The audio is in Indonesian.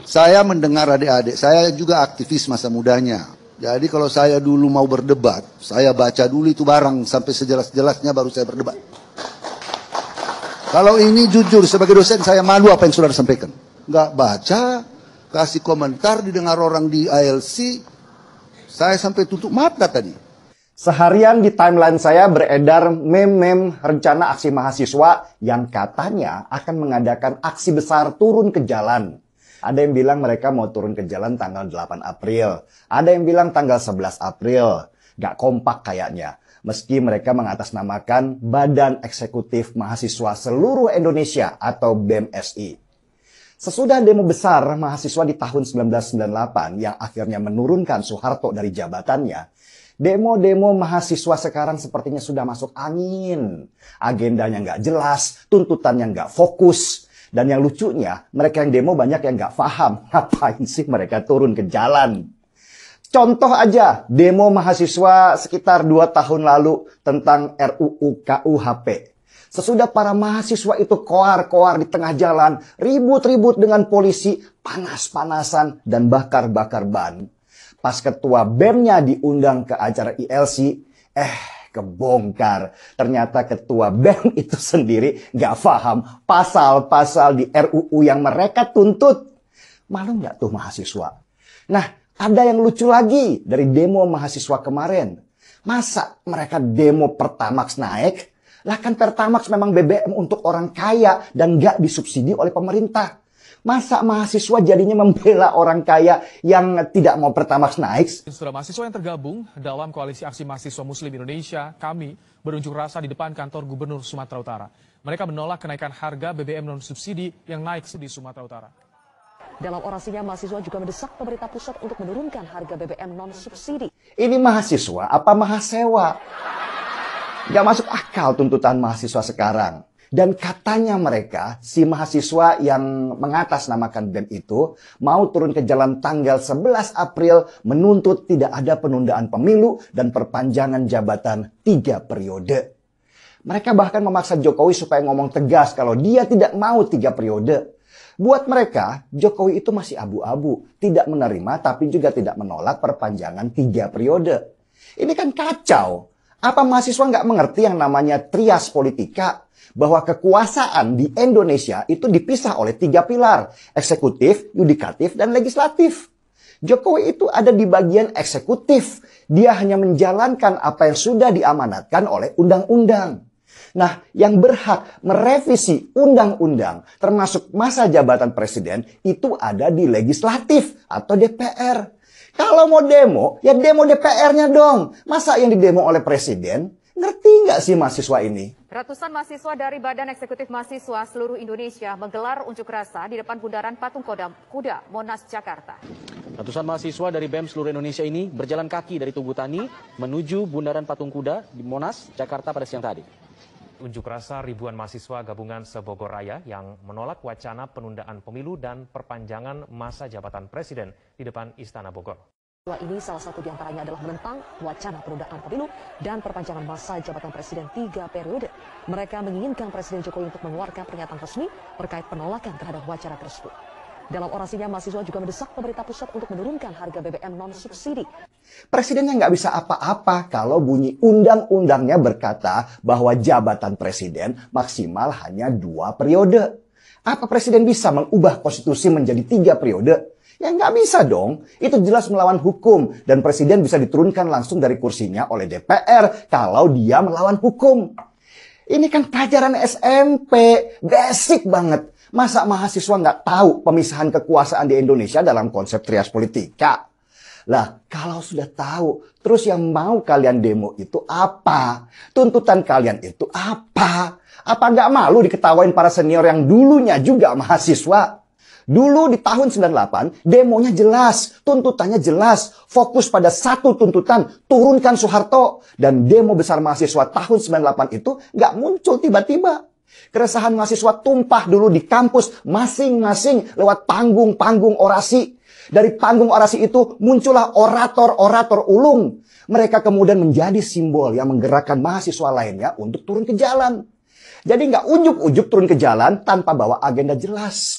Saya mendengar adik-adik, saya juga aktivis masa mudanya. Jadi kalau saya dulu mau berdebat, saya baca dulu itu barang sampai sejelas-jelasnya baru saya berdebat. Kalau ini jujur sebagai dosen saya malu apa yang saudara sampaikan. Nggak baca, kasih komentar, didengar orang di ALC, saya sampai tutup mata tadi. Seharian di timeline saya beredar meme-meme rencana aksi mahasiswa yang katanya akan mengadakan aksi besar turun ke jalan. Ada yang bilang mereka mau turun ke jalan tanggal 8 April. Ada yang bilang tanggal 11 April. Gak kompak kayaknya. Meski mereka mengatasnamakan Badan Eksekutif Mahasiswa Seluruh Indonesia atau BEMSI. Sesudah demo besar mahasiswa di tahun 1998 yang akhirnya menurunkan Soeharto dari jabatannya, demo-demo mahasiswa sekarang sepertinya sudah masuk angin. Agendanya nggak jelas, tuntutannya nggak fokus. Dan yang lucunya, mereka yang demo banyak yang nggak paham. Ngapain sih mereka turun ke jalan? Contoh aja, demo mahasiswa sekitar 2 tahun lalu tentang RUU KUHP. Sesudah para mahasiswa itu koar-koar di tengah jalan, ribut-ribut dengan polisi, panas-panasan, dan bakar-bakar ban. Pas ketua BEM-nya diundang ke acara ILC, kebongkar. Ternyata ketua BEM itu sendiri nggak paham pasal-pasal di RUU yang mereka tuntut. Malu nggak tuh mahasiswa? Nah, ada yang lucu lagi dari demo mahasiswa kemarin. Masa mereka demo Pertamax naik? Lah kan Pertamax memang BBM untuk orang kaya dan nggak disubsidi oleh pemerintah. Masa mahasiswa jadinya membela orang kaya yang tidak mau Pertamax naik? Saudara mahasiswa yang tergabung dalam Koalisi Aksi Mahasiswa Muslim Indonesia, kami berunjuk rasa di depan kantor Gubernur Sumatera Utara. Mereka menolak kenaikan harga BBM non-subsidi yang naik di Sumatera Utara. Dalam orasinya, mahasiswa juga mendesak pemerintah pusat untuk menurunkan harga BBM non-subsidi. Ini mahasiswa apa mahasewa? Gak masuk akal tuntutan mahasiswa sekarang. Dan katanya mereka, si mahasiswa yang mengatasnamakan BEM itu mau turun ke jalan tanggal 11 April menuntut tidak ada penundaan pemilu dan perpanjangan jabatan 3 periode. Mereka bahkan memaksa Jokowi supaya ngomong tegas kalau dia tidak mau 3 periode. Buat mereka, Jokowi itu masih abu-abu, tidak menerima tapi juga tidak menolak perpanjangan 3 periode. Ini kan kacau. Apa mahasiswa nggak mengerti yang namanya trias politika? Bahwa kekuasaan di Indonesia itu dipisah oleh 3 pilar, eksekutif, yudikatif, dan legislatif. Jokowi itu ada di bagian eksekutif. Dia hanya menjalankan apa yang sudah diamanatkan oleh undang-undang. Nah, yang berhak merevisi undang-undang termasuk masa jabatan presiden itu ada di legislatif atau DPR. Kalau mau demo, ya demo DPR-nya dong. Masa yang didemo oleh presiden? Ngerti nggak sih mahasiswa ini? Ratusan mahasiswa dari Badan Eksekutif Mahasiswa Seluruh Indonesia menggelar unjuk rasa di depan Bundaran Patung Kuda, Monas, Jakarta. Ratusan mahasiswa dari BEM seluruh Indonesia ini berjalan kaki dari Tugu Tani menuju Bundaran Patung Kuda di Monas, Jakarta pada siang tadi. Unjuk rasa ribuan mahasiswa gabungan se-Bogor Raya yang menolak wacana penundaan pemilu dan perpanjangan masa jabatan presiden di depan Istana Bogor. Ini salah satu diantaranya adalah menentang wacana penundaan pemilu dan perpanjangan masa jabatan presiden 3 periode. Mereka menginginkan Presiden Jokowi untuk mengeluarkan pernyataan resmi terkait penolakan terhadap wacana tersebut. Dalam orasinya, mahasiswa juga mendesak pemerintah pusat untuk menurunkan harga BBM non-subsidi. Presidennya nggak bisa apa-apa kalau bunyi undang-undangnya berkata bahwa jabatan presiden maksimal hanya 2 periode. Apa presiden bisa mengubah konstitusi menjadi 3 periode? Ya nggak bisa dong. Itu jelas melawan hukum. Dan presiden bisa diturunkan langsung dari kursinya oleh DPR kalau dia melawan hukum. Ini kan pelajaran SMP. Basic banget. Masa mahasiswa nggak tahu pemisahan kekuasaan di Indonesia dalam konsep trias politika? Lah, kalau sudah tahu, terus yang mau kalian demo itu apa? Tuntutan kalian itu apa? Apa nggak malu diketawain para senior yang dulunya juga mahasiswa? Dulu di tahun 98, demonya jelas, tuntutannya jelas, fokus pada satu tuntutan, turunkan Soeharto. Dan demo besar mahasiswa tahun 98 itu nggak muncul tiba-tiba. Keresahan mahasiswa tumpah dulu di kampus masing-masing lewat panggung-panggung orasi. Dari panggung orasi itu muncullah orator-orator ulung. Mereka kemudian menjadi simbol yang menggerakkan mahasiswa lainnya untuk turun ke jalan. Jadi nggak ujuk-ujuk turun ke jalan tanpa bawa agenda jelas.